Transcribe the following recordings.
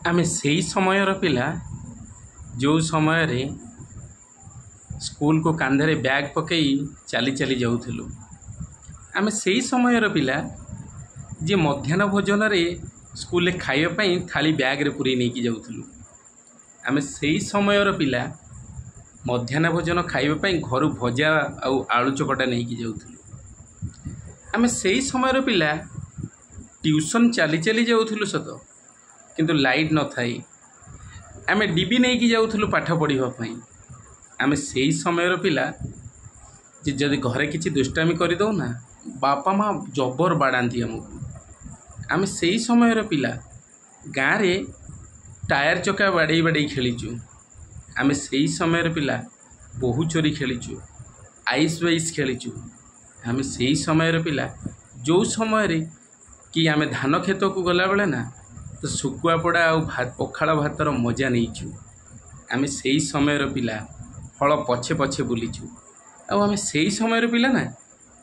आमे सेई समयर पिला जो समय रे स्कूल को कांधे बैग पकई चली चली जाऊलु। आमे सेई समयर पिला जे मध्याह्न भोजन रे स्कूल खाइबापी थाली बैग रे पूरी नहीं जाऊलु। आमे सेई समयर पिला मध्याह्न भोजन खाइबापी घर भजा आउ आलू चकटा नहीं जाऊलु। आमे सेई समयर पिला ट्यूशन चली चली जाऊलु सत किंतु लाइट न थाई आमे डिबी नहीं जाऊलु पाठ पढ़ापी। आमे सेई समयर पिला जे जदि घरे किसी दुष्टामी करदौ ना बापा माँ जबर बाड़ाती आमको। आमे सेई समयर पिला गाँ रे टायर चका बाड़े बाड़े खेलीचु। आमे सेई समयर पिला बहु चोरी खेलीचु, आइस बाइस खेलीचु। आमे सेई समयर पिला जो समय रे कि आमे धान खेत को गला बेले ना तो सुकुआ पड़ा आ भात पखाड़ भातर मजा नहींचु। आमे सेई समयर पिला हल पछे पछे बुलीचु। आमे सेई समयर पिला ना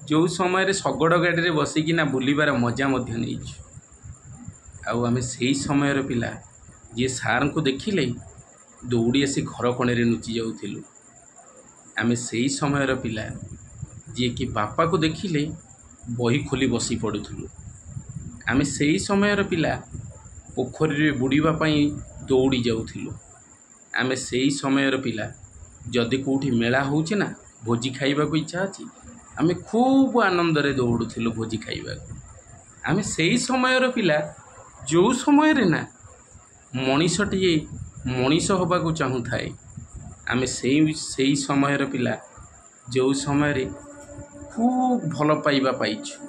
जो समय रे शगड़ गाड़ी रे बसिकिना बुलिबार मजा मध्य नहींचु। आमे सेई समयर पिला जे सार को देखिले दौड़ी आसी घर कोणे रे नुचि जाउथिलु। आमे सेई समयर पिला जे कि बापा को देखिले बही खोली बसी पड़ुथुलु। आमे सेई समयर पिला पोखरी रे बुड़ीबा पई दौड़ी जाउथिलु। आमे सेई समयर पिला जदि कोठी मेला होउछि ना भोजी खाइबा को इच्छा अछि आमे खूब आनंद रे दौड़ुथिलु भोजी खाइबा। आमे सेई समयर पिला जो समय रे ना मनीषटिए मनीष होबा को चाहू थाए। आमे सेई समयर पिला जो समय रे खूब भल पाइबा पाइछु।